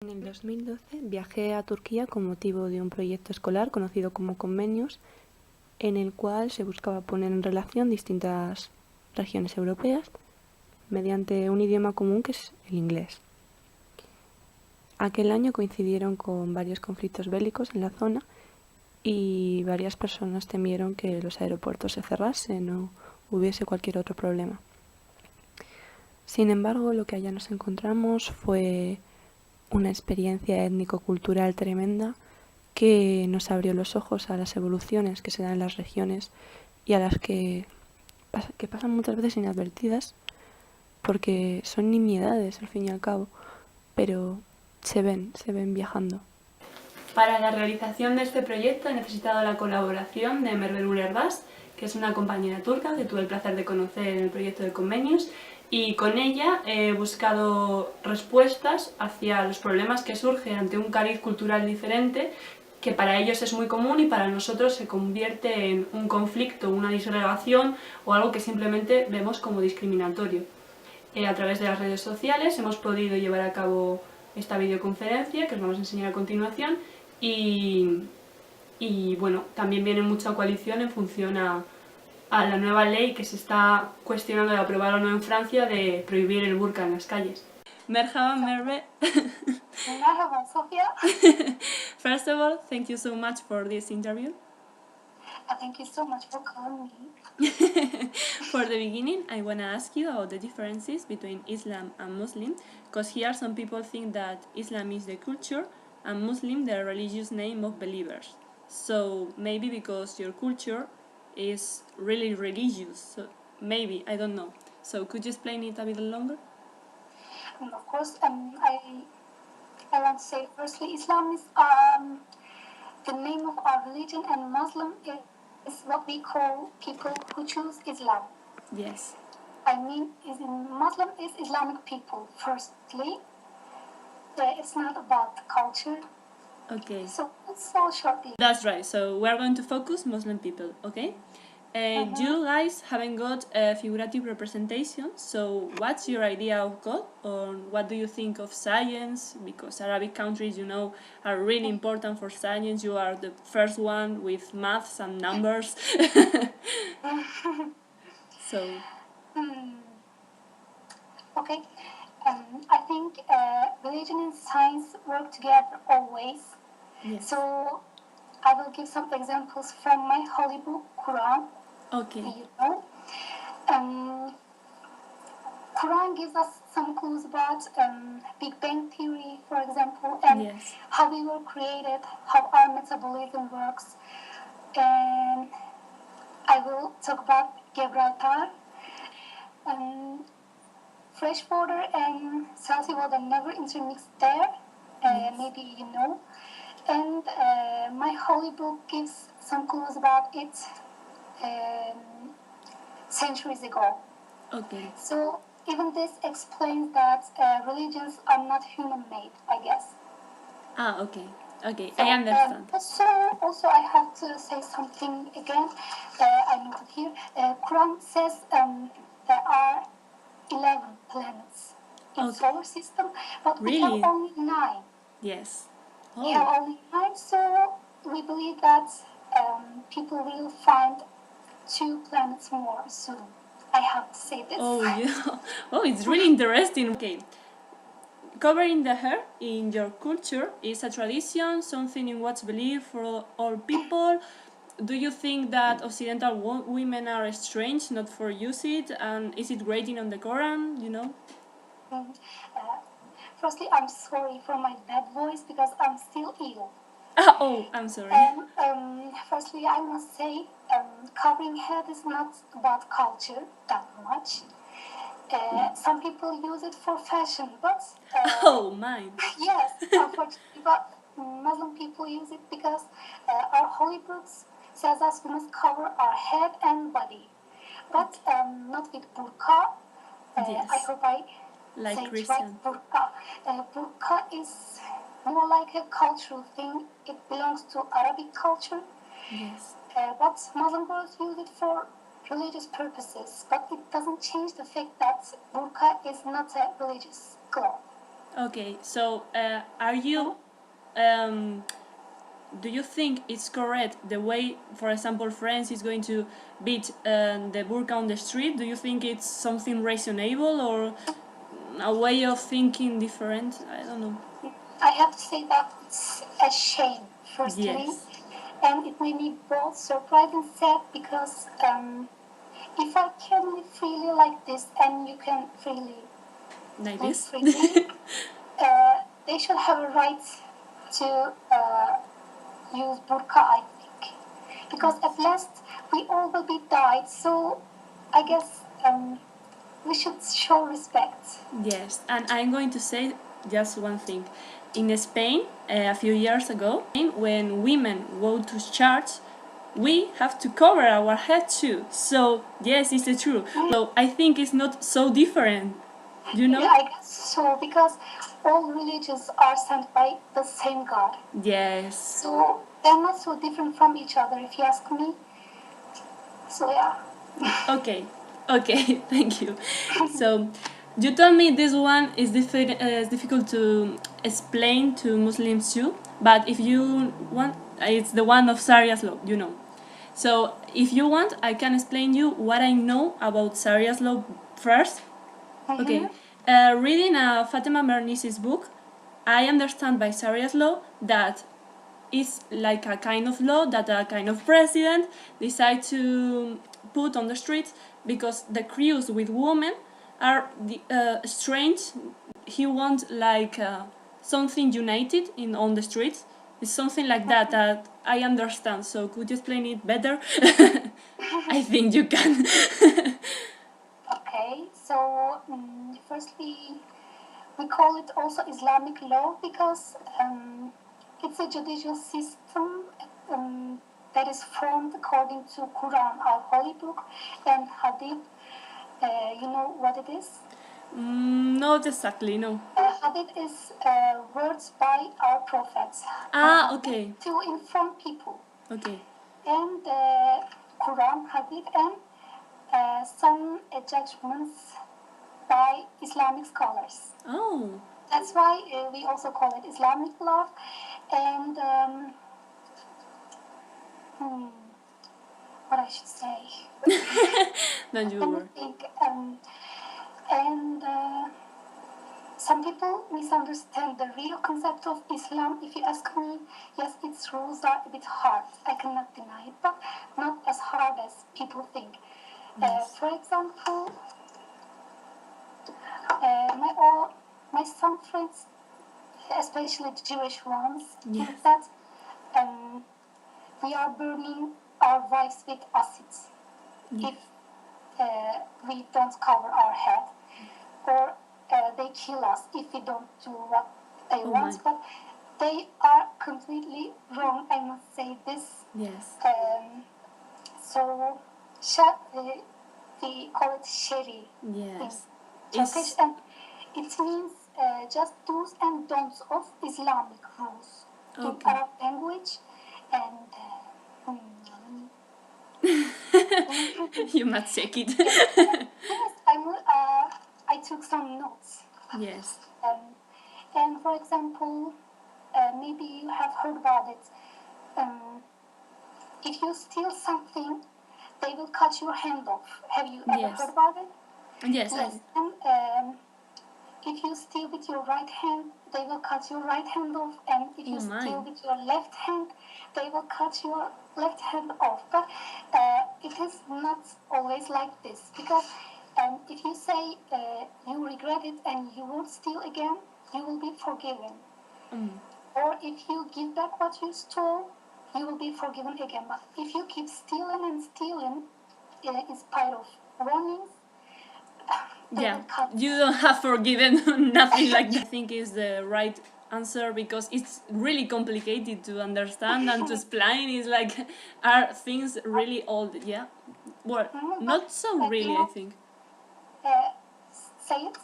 En el 2012 viajé a Turquía con motivo de un proyecto escolar conocido como Convenios, en el cual se buscaba poner en relación distintas regiones europeas mediante un idioma común que es el inglés. Aquel año coincidieron con varios conflictos bélicos en la zona y varias personas temieron que los aeropuertos se cerrasen o hubiese cualquier otro problema. Sin embargo, lo que allá nos encontramos fue una experiencia étnico-cultural tremenda que nos abrió los ojos a las evoluciones que se dan en las regiones y a las que pasan muchas veces inadvertidas porque son nimiedades al fin y al cabo, pero se ven viajando. Para la realización de este proyecto he necesitado la colaboración de Merve Ulerdas, que es una compañera turca que tuve el placer de conocer en el proyecto de Convenios, y con ella he buscado respuestas hacia los problemas que surgen ante un cariz cultural diferente, que para ellos es muy común y para nosotros se convierte en un conflicto, una disgregación o algo que simplemente vemos como discriminatorio. A través de las redes sociales hemos podido llevar a cabo esta videoconferencia que os vamos a enseñar a continuación y bueno, también viene mucha coalición en función a la nueva ley que se está cuestionando de aprobar o no en Francia de prohibir el burka en las calles. Merhaba Merve. Merhaba Sofia. First of all, thank you so much for this interview. Thank you so much for calling me. For the beginning, I want to ask you about the differences between Islam and Muslim, because here some people think that Islam is the culture and Muslim the religious name of believers. So maybe because your culture is really religious, so maybe, I don't know. So could you explain it a bit longer? And of course, I want to say firstly, Islam is the name of our religion, and Muslim is what we call people who choose Islam. Yes. I mean, Muslim is Islamic people, firstly. It's not about the culture. Okay. So shortly. That's right, so we're going to focus Muslim people, okay? You guys haven't got a figurative representation, so what's your idea of God, or what do you think of science? Because Arabic countries, you know, are really important for science. You are the first one with maths and numbers. So. Okay, I think religion and science work together always. Yes. So I will give some examples from my holy book, Quran. Okay. You know, Quran gives us some clues about Big Bang Theory, for example, and yes. how we were created, how our metabolism works. And I will talk about Gibraltar. Fresh water and salty water never intermix there, yes. maybe you know. And my holy book gives some clues about it centuries ago. Okay. So even this explains that religions are not human-made, I guess. Ah, okay. Okay, So, I understand. Also, I have to say something again. I noted here. Quran says there are 11 planets in solar system, but really? we have only 9. Yes. We have only 9, so we believe that people will find 2 planets more soon. I have to say this. Oh, yeah. Oh, it's really interesting. Okay. Covering the hair in your culture is a tradition, something in what's believed for all people. Do you think that Occidental women are strange not for use it, and is it written on the Quran, you know? Firstly, I'm sorry for my bad voice because I'm still ill. Oh, I'm sorry. Firstly, I must say covering head is not about culture that much. Some people use it for fashion, but... oh, mine. Yes, unfortunately, but Muslim people use it because our holy books says us we must cover our head and body, but not with burqa. Yes. I hope I like say Christian. it right. Burqa. Burqa is more like a cultural thing. It belongs to Arabic culture. Yes. But Muslim girls use it for religious purposes, but it doesn't change the fact that burqa is not a religious cloth. Okay, so are you do you think it's correct the way, for example, France is going to beat the burqa on the street? Do you think it's something reasonable or a way of thinking different? I don't know. I have to say that it's a shame, firstly, Yes. and it made me both surprised and sad because if I can live freely like this and you can freely Like live this? freely, they should have a right to use burqa, I think, because at last we all will be died. So I guess we should show respect. Yes, and I'm going to say just one thing. In Spain, a few years ago, when women go to church, we have to cover our head too. So, yes, it's true. So, I think it's not so different, you know? Yeah, I guess so, because all religions are sent by the same God. Yes. So they're not so different from each other, if you ask me. So yeah. Okay, okay, thank you. So, you told me this one is difficult to explain to Muslims too, but if you want, it's the one of Sharia's law, you know. So, if you want, I can explain you what I know about Sharia's law first. Okay, reading Fatima Mernis's book, I understand by Sharia's law that it's like a kind of law that a kind of president decides to put on the streets because the crews with women are strange. He wants like something united on the streets. It's something like that I understand. So could you explain it better? I think you can. Okay, so firstly, we call it also Islamic law because it's a judicial system that is formed according to Quran, our holy book, and Hadith. You know what it is? Not exactly, no. Hadith is words by our prophets. Okay. To inform people. Okay. And Quran, Hadith, and some judgments by Islamic scholars. Oh. That's why we also call it Islamic law. And what I should say? Don't you worry. And some people misunderstand the real concept of Islam. If you ask me, yes, its rules are a bit hard. I cannot deny it, but not as hard as people think. Yes. For example, my some friends, especially the Jewish ones, Yes. think that we are burning our wives with acids if we don't cover our head, or they kill us if we don't do what they want. But they are completely wrong, I must say this. Yes. So we call it shari Yes. in Turkish, and it means just do's and don'ts of Islamic rules in Arab language. And you must check it. yes, I took some notes. Yes. And for example, maybe you have heard about it. If you steal something, they will cut your hand off. Have you ever heard about it? Yes. And if you steal with your right hand, they will cut your right hand off. And if you steal with your left hand, they will cut your left hand off. But it is not always like this, because if you say you regret it and you won't steal again, you will be forgiven. Or if you give back what you stole, you will be forgiven again. But if you keep stealing and stealing, in spite of warnings, you don't have forgiven nothing like that. I think is the right answer, because it's really complicated to understand and to explain. It's like, are things really old? Yeah, well, not so really, I think. Say it.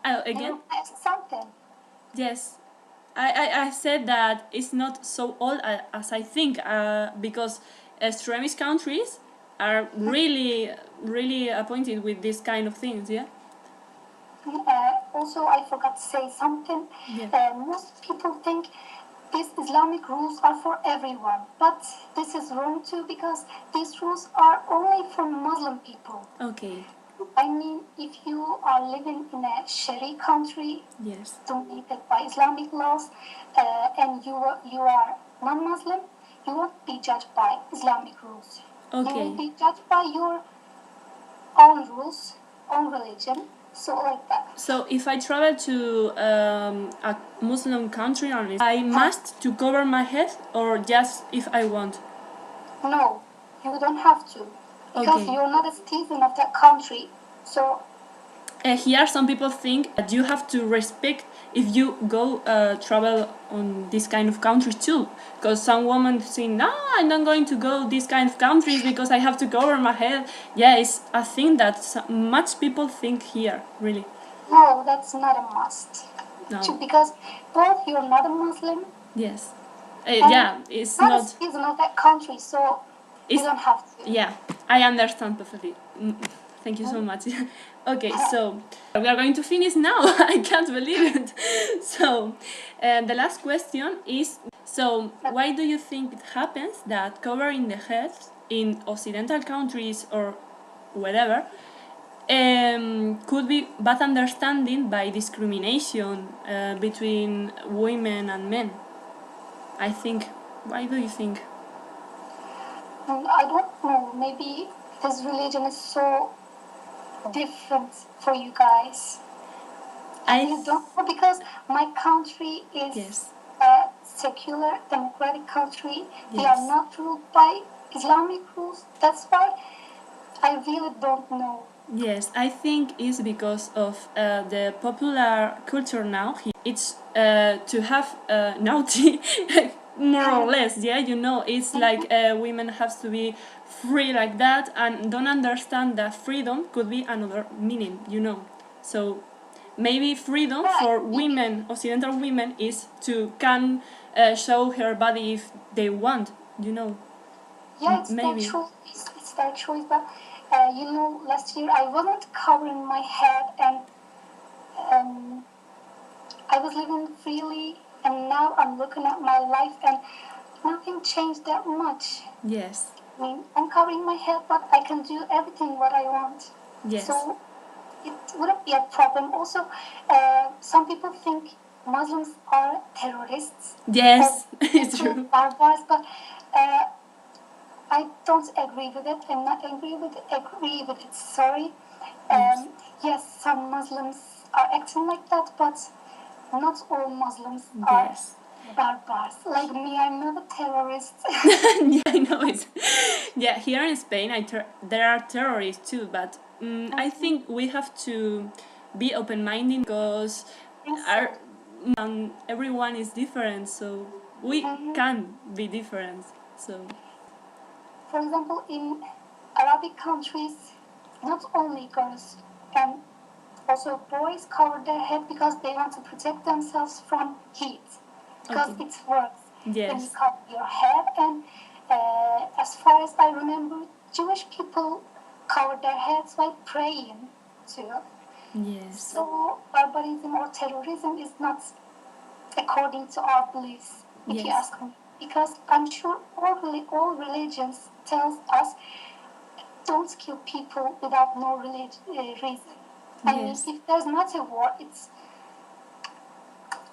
Again? Something. Yes, I said that it's not so old as I think, because extremist countries are really appointed with these kind of things, yeah? also I forgot to say something. Yeah. Most people think these Islamic rules are for everyone, but this is wrong too, because these rules are only for Muslim people. Okay. I mean, if you are living in a Sharia country Yes. dominated by Islamic laws, and you are non-Muslim, you won't be judged by Islamic rules. You Okay. will be judged by your own rules, own religion, so like that. So if I travel to a Muslim country, I must to cover my head, or just if I want? No, you don't have to, because Okay. you're not a citizen of that country. So Here some people think that you have to respect if you go travel on this kind of countries too, because some women think, no, I'm not going to go this kind of countries because I have to cover my head. Yeah, it's a thing that much people think here, really. no, that's not a must. No. Because both you're not a Muslim, Yes. and Yeah, it's not a not. citizen of that country, so you It's, don't have to. yeah, I understand perfectly. Thank you so much. Okay, so we are going to finish now. I can't believe it. So, the last question is, so why do you think it happens that covering the head in Occidental countries or wherever could be bad understanding by discrimination between women and men? I think. Why do you think? I don't know, maybe this religion is so different for you guys. I don't know, because my country is Yes. a secular, democratic country. We Yes. are not ruled by Islamic rules. That's why I really don't know. Yes, I think it's because of the popular culture now. It's to have naughty, more or less. Yeah, you know, it's like women have to be free like that, and don't understand that freedom could be another meaning. You know, so maybe freedom for women, Occidental women, is to can show her body if they want. You know. Yeah, it's Maybe. their choice. It's their choice. But last year I wasn't covering my head, and I was living freely. And now I'm looking at my life, and nothing changed that much. Yes. I mean, I'm covering my head, but I can do everything what I want. Yes. So it wouldn't be a problem. Also, some people think Muslims are terrorists. Yes, it's true. Barbars, but I don't agree with it. I'm not agree with it. Sorry. Yes, some Muslims are acting like that, but not all Muslims are Yes. barbars. Like me, I'm not a terrorist. Yeah, I know it. Yeah, here in Spain, there are terrorists too, but I think we have to be open-minded because everyone is different, so we can be different. So. For example, in Arabic countries, not only girls and also boys cover their head because they want to protect themselves from heat. Because it works when you cover your head. And as far as I remember, Jewish people cover their heads while praying too. Yes. So barbarism or terrorism is not according to our beliefs, if you ask me. Because I'm sure all religions tells us don't kill people without no reason. I mean, if there's not a war, it's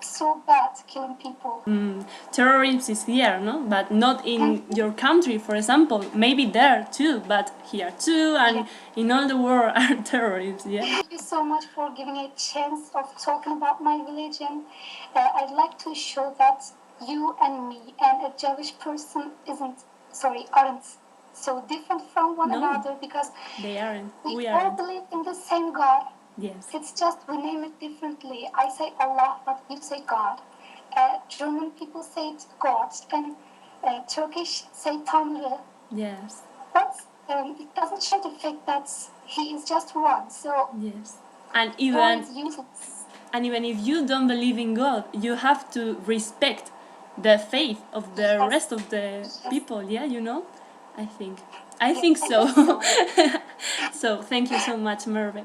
so bad killing people. Terrorism is here, no? But not in your country, for example. Maybe there too, but here too, and in all the world are terrorists, yeah? Thank you so much for giving me a chance of talking about my religion. I'd like to show that you and me and a Jewish person aren't so different from one another, because they aren't. We all believe in the same God. Yes. It's just we name it differently. I say Allah, but you say God. German people say it God, and Turkish say Tanrı. Yes. But it doesn't change the fact that He is just one. So yes. And even if you don't believe in God, you have to respect the faith of the rest of the people. Yeah, you know. I think so. So thank you so much, Merve.